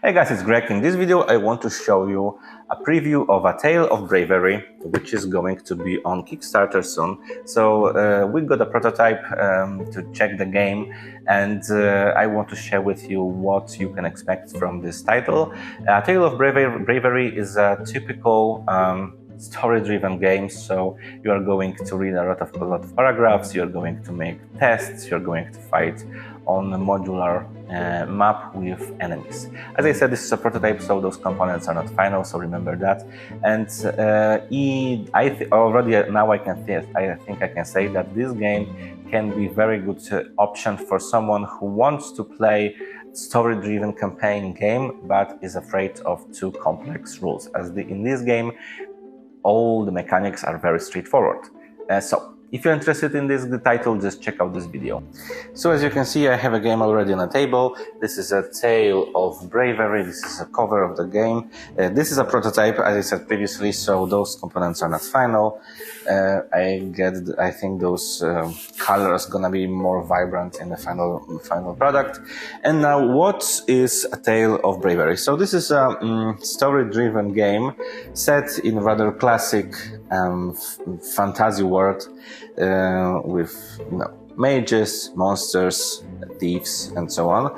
Hey guys, it's Greg. In this video I want to show you a preview of A Tale of Bravery, which is going to be on Kickstarter soon. So we got a prototype to check the game, and I want to share with you what you can expect from this title. A Tale of Bravery is a typical story-driven game, so you are going to read a lot of paragraphs, you're going to make tests, you're going to fight on a modular map with enemies. As I said, this is a prototype, so those components are not final, so remember that. And already now I think I can say that this game can be a very good option for someone who wants to play story-driven campaign game but is afraid of too complex rules, as in this game all the mechanics are very straightforward. So if you're interested in this title, just check out this video. So as you can see, I have a game already on the table. This is A Tale of Bravery. This is a cover of the game. This is a prototype, as I said previously, so those components are not final. I think those colors gonna be more vibrant in the final product. And now, what is A Tale of Bravery? So this is a story-driven game set in rather classic fantasy world. With mages, monsters, thieves, and so on.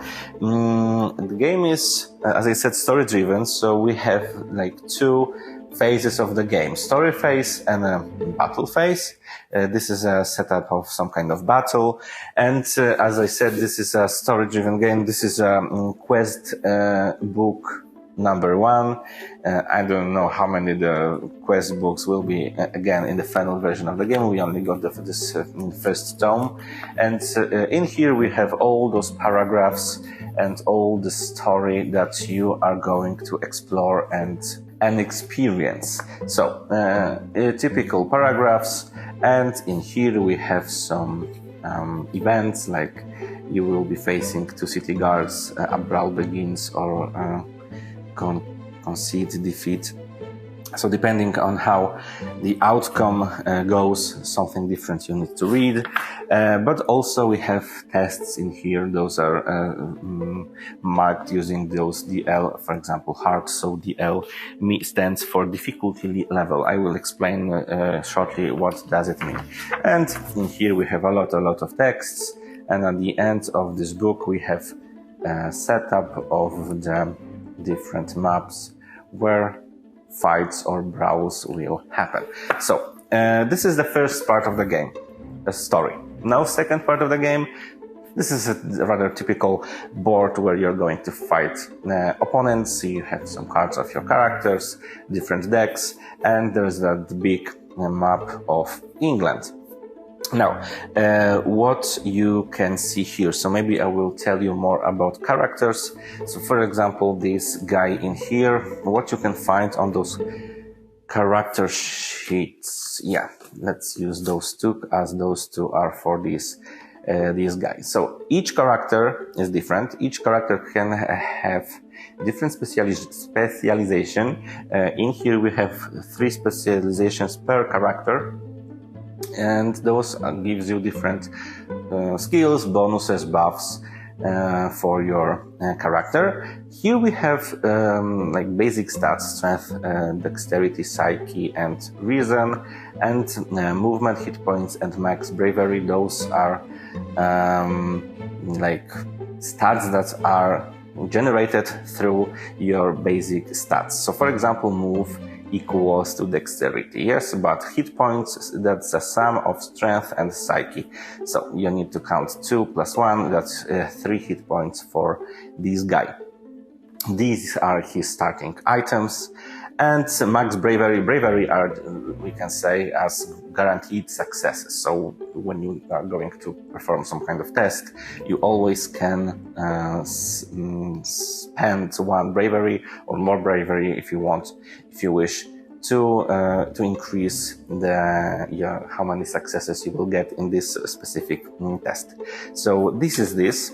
The game is, as I said, story-driven, so we have like two phases of the game: story phase and a battle phase. This is a setup of some kind of battle, and as I said, this is a story-driven game. This is a quest book number 1. I don't know how many the quest books will be again in the final version of the game. We only got this first tome, and in here we have all those paragraphs and all the story that you are going to explore and experience. So typical paragraphs, and in here we have some events, like you will be facing 2 city guards, a brawl begins, or concede defeat. So depending on how the outcome goes, something different you need to read. But also we have tests in here. Those are marked using those DL, for example, hard. So DL stands for difficulty level. I will explain shortly what does it mean. And in here we have a lot of texts. And at the end of this book we have a setup of the different maps where fights or brawls will happen. So this is the first part of the game, the story. Now, second part of the game, this is a rather typical board where you're going to fight opponents. You have some cards of your characters, different decks, and there's that big map of England. Now, what you can see here, so maybe I will tell you more about characters. So for example, this guy in here, what you can find on those character sheets. Yeah, let's use those two, as those two are for these guys. So each character is different. Each character can have different specialization. In here we have 3 specializations per character, and those gives you different skills, bonuses, buffs for your character. Here we have like basic stats: strength, dexterity, psyche, and reason, and movement, hit points, and max bravery. Those are like stats that are generated through your basic stats. So for example, move equals to dexterity, yes, but hit points, that's a sum of strength and psyche. So you need to count 2 plus 1, that's 3 hit points for this guy. These are his starting items. And max bravery are, we can say, as guaranteed successes. So when you are going to perform some kind of test, you always can spend 1 bravery or more bravery if you want, if you wish, to increase how many successes you will get in this specific test. So this is this.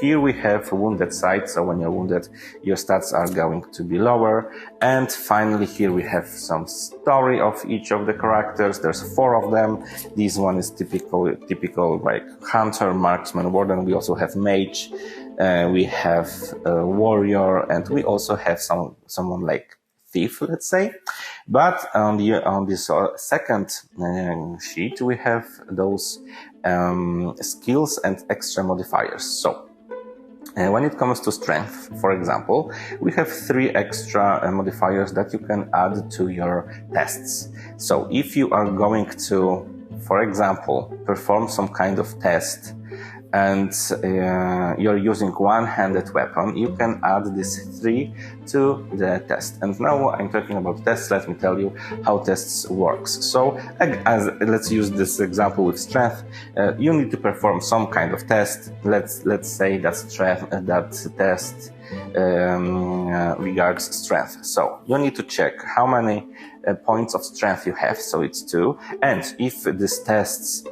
Here we have wounded side. So when you're wounded, your stats are going to be lower. And finally, here we have some story of each of the characters. There's 4 of them. This one is typical like hunter, marksman, warden. We also have mage. We have a warrior, and we also have someone like thief, let's say. But on this second sheet, we have those skills and extra modifiers. So when it comes to strength, for example, we have 3 extra modifiers that you can add to your tests. So if you are going to, for example, perform some kind of test and you're using one-handed weapon, you can add this 3 to the test. And now I'm talking about tests. Let me tell you how tests works. So let's use this example with strength. You need to perform some kind of test. Let's say that test regards strength. So you need to check how many points of strength you have. So it's 2. And if this test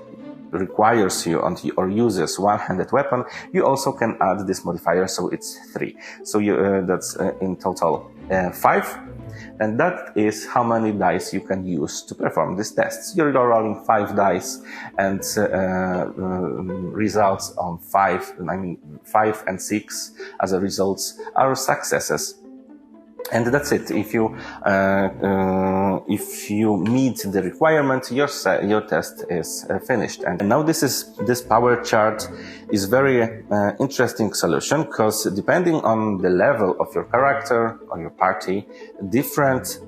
requires you or uses one-handed weapon, you also can add this modifier, so it's 3. So that's in total 5, and that is how many dice you can use to perform these tests. You're rolling 5 dice, and results on 5 and 6 as a result are successes. And that's it. If you meet the requirement, your test is finished. And now this power chart is very interesting solution, because depending on the level of your character or your party, different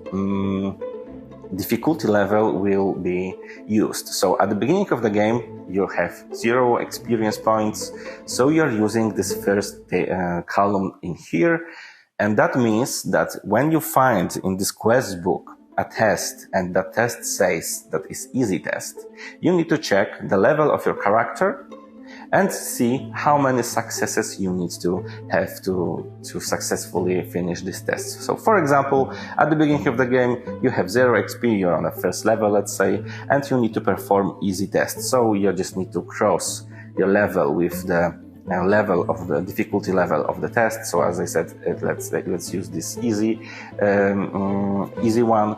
difficulty level will be used. So at the beginning of the game, you have 0 experience points. So you're using this first column in here. And that means that when you find in this quest book a test, and that test says that is easy test, you need to check the level of your character and see how many successes you need to have to successfully finish this test. So for example, at the beginning of the game, you have 0 XP, you're on the first level, let's say, and you need to perform easy tests. So you just need to cross your level with the level of the difficulty level of the test. So as I said, let's use this easy one.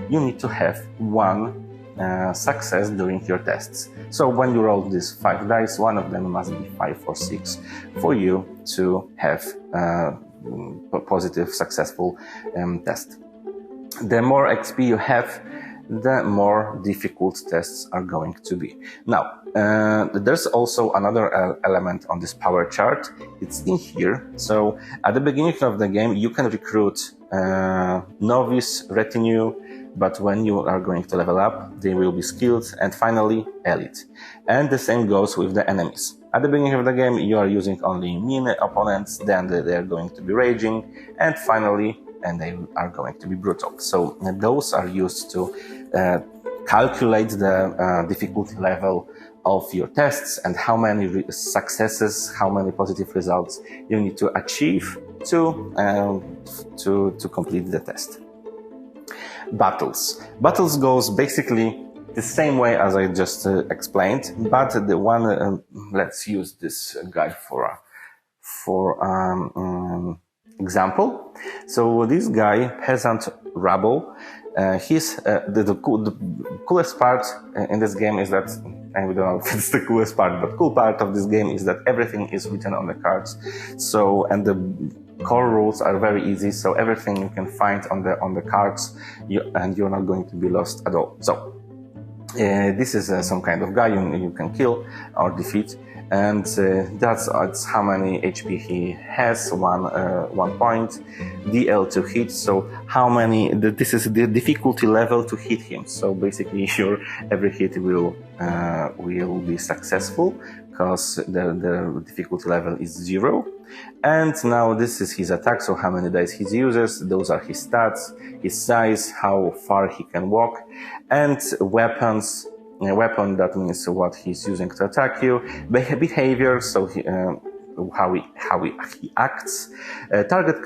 You need to have 1 success during your tests. So when you roll these 5 dice, one of them must be 5 or 6 for you to have a positive, successful test. The more XP you have, the more difficult tests are going to be. Now, there's also another element on this power chart. It's in here. So at the beginning of the game, you can recruit novice, retinue, but when you are going to level up, they will be skilled, and finally elite. And the same goes with the enemies. At the beginning of the game, you are using only mean opponents, then they are going to be raging, and finally, they are going to be brutal. So those are used to calculate the difficulty level of your tests and how many successes, how many positive results you need to achieve to complete the test. Battles goes basically the same way as I just explained, but the one let's use this guy for example. So this guy, peasant rabble, he's the coolest part in this game is that, I don't know if it's the coolest part, but cool part of this game is that everything is written on the cards. So, and the core rules are very easy. So everything you can find on the cards, and you're not going to be lost at all. So this is some kind of guy you can kill or defeat. And that's how many HP he has, 1 point, DL to hit, so how many, this is the difficulty level to hit him. So basically every hit will be successful, because the difficulty level is 0. And now this is his attack, so how many dice he uses, those are his stats, his size, how far he can walk, and weapons. A weapon, that means what he's using to attack you. Behavior, so he acts. Target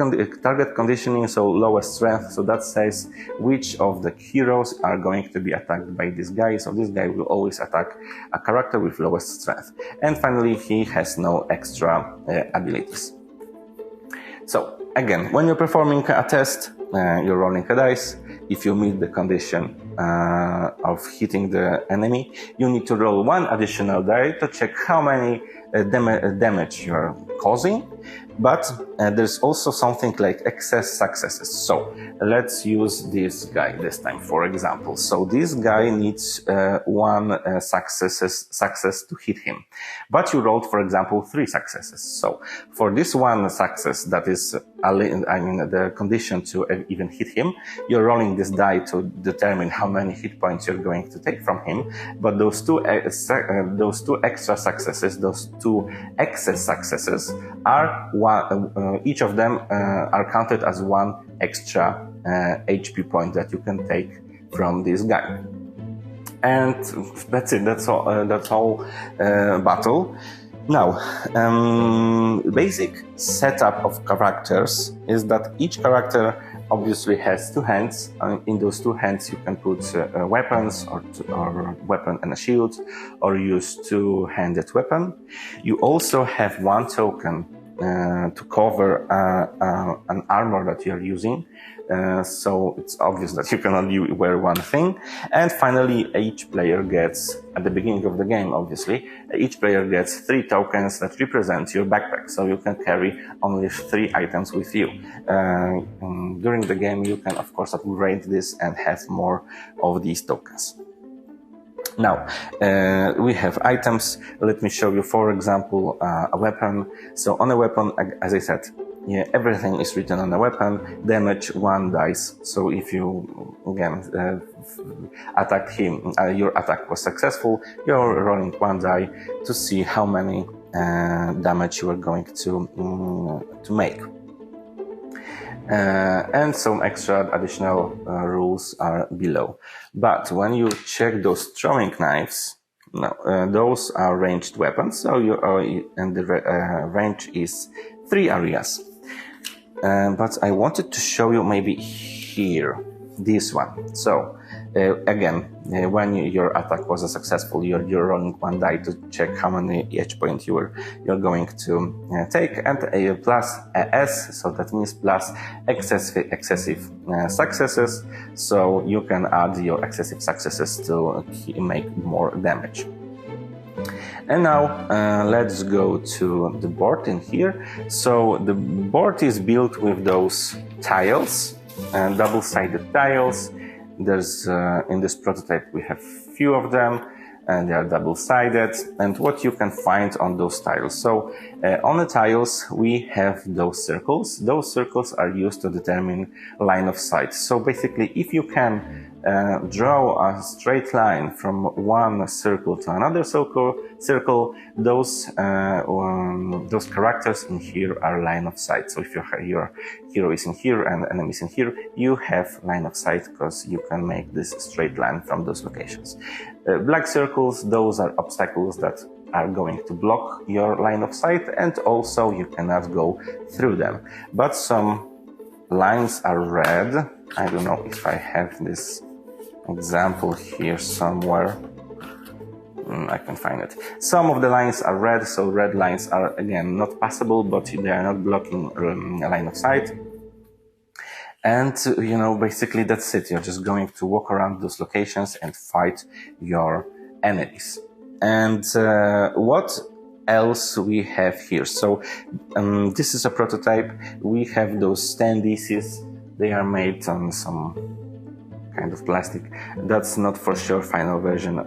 conditioning, so lowest strength. So that says which of the heroes are going to be attacked by this guy. So this guy will always attack a character with lowest strength. And finally, he has no extra abilities. So again, when you're performing a test, you're rolling a dice. If you meet the condition of hitting the enemy, you need to roll one additional die to check how many damage you're causing. But there's also something like excess successes. So let's use this guy this time, for example. So this guy needs one success to hit him. But you rolled, for example, 3 successes. So for this one success, that is, the condition to even hit him, you're rolling this die to determine how many hit points you're going to take from him. But those two extra successes, those 2 excess successes, are each of them are counted as 1 extra HP point that you can take from this guy. And that's it. That's all battle. Now, basic setup of characters is that each character obviously has 2 hands. In those 2 hands you can put weapons or weapon and a shield, or use 2-handed weapon. You also have 1 token to cover an armor that you're using. So it's obvious that you can only wear 1 thing. And finally, each player gets, at the beginning of the game, obviously, each player gets 3 tokens that represent your backpack. So you can carry only 3 items with you. During the game, you can, of course, upgrade this and have more of these tokens. Now, we have items. Let me show you, for example, a weapon. So on a weapon, as I said, everything is written on the weapon. Damage 1 dice. So if you, again, attacked him, your attack was successful, you're rolling 1 die to see how many damage you are going to make. And some extra additional rules are below. But when you check those throwing knives, those are ranged weapons. So and the range is 3 areas. But I wanted to show you maybe here, this one. So again, when your attack was successful, you're rolling 1 die to check how many HP points you're going to take, and plus S, so that means plus excessive successes. So you can add your excessive successes to make more damage. And now let's go to the board in here. So the board is built with those tiles, double-sided tiles. There's in this prototype we have few of them, and they are double-sided. And what you can find on those tiles. So on the tiles we have those circles. Those circles are used to determine line of sight. So basically, if you can draw a straight line from one circle to another circle, those characters in here are line of sight. So if your hero is in here and enemy is in here, you have line of sight because you can make this straight line from those locations. Black circles, those are obstacles that are going to block your line of sight, and also you cannot go through them. But some lines are red. I don't know if I have this example here somewhere. I can find it. Some of the lines are red, so red lines are again not passable, but they are not blocking a line of sight. And basically that's it. You're just going to walk around those locations and fight your enemies. And what else we have here? So this is a prototype. We have those standees. They are made on some kind of plastic. That's not for sure final version.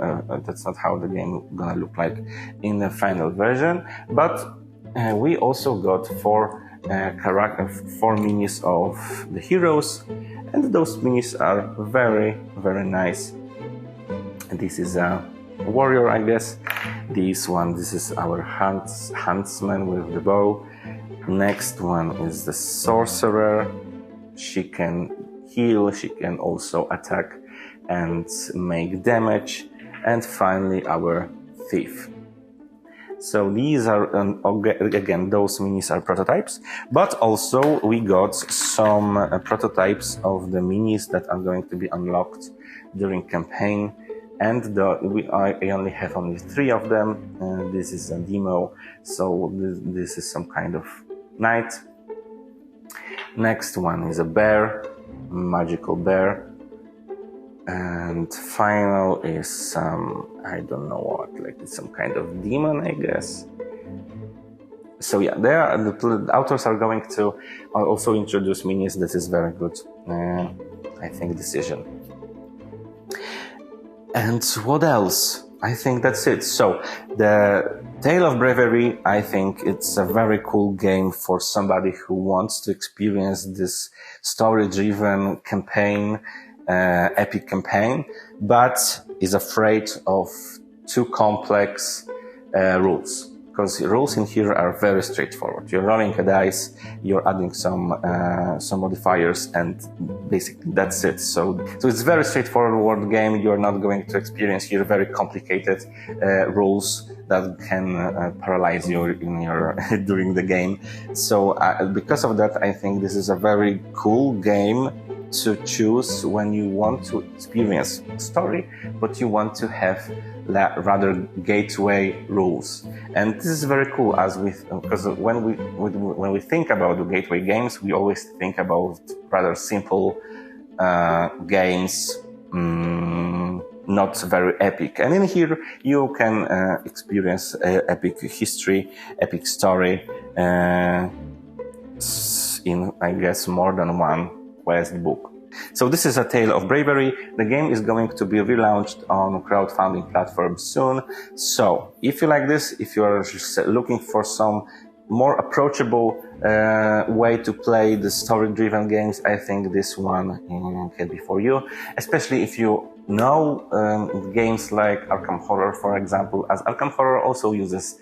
That's not how the game gonna look like in the final version. But we also got 4 minis of the heroes, and those minis are very, very nice. This is a warrior, I guess. This is our huntsman with the bow. Next one is the sorcerer. She can heal, she can also attack and make damage. And finally our thief. So these are, again, those minis are prototypes, but also we got some prototypes of the minis that are going to be unlocked during campaign. And I only have only 3 of them. This is a demo, so this is some kind of knight. Next one is a bear, magical bear. And final is some, I don't know what, like it's some kind of demon, I guess. So yeah, the authors are going to also introduce minis. This is very good, I think, decision. And what else? I think that's it. So the Tale of Bravery, I think it's a very cool game for somebody who wants to experience this story-driven campaign, epic campaign, but is afraid of too complex rules. Because rules in here are very straightforward. You're rolling a dice, you're adding some modifiers, and basically that's it. So it's very straightforward game. You're not going to experience here very complicated rules that can paralyze you during the game. So because of that, I think this is a very cool game to choose when you want to experience story, but you want to have rather gateway rules. And this is very cool, because when we think about the gateway games, we always think about rather simple games, not very epic. And in here, you can experience epic history, epic story in, I guess, more than one quest book. So this is a Tale of Bravery. The game is going to be relaunched on crowdfunding platforms soon. So if you like this, if you are looking for some more approachable way to play the story-driven games, I think this one can be for you. Especially if you know games like Arkham Horror, for example, as Arkham Horror also uses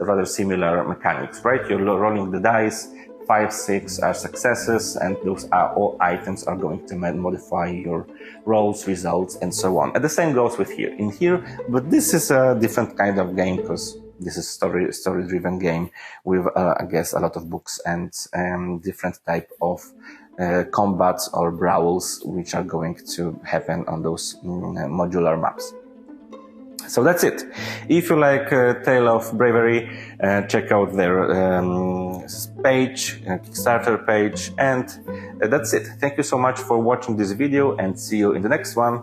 rather similar mechanics, right? You're rolling the dice, 5, 6 are successes, and those are all items are going to modify your rolls, results, and so on. And the same goes with here. In here, but this is a different kind of game because this is story-driven game with, I guess, a lot of books and different type of combats or brawls which are going to happen on those modular maps. So that's it. If you like Tale of Bravery, check out their page, Kickstarter page, and that's it. Thank you so much for watching this video, and see you in the next one.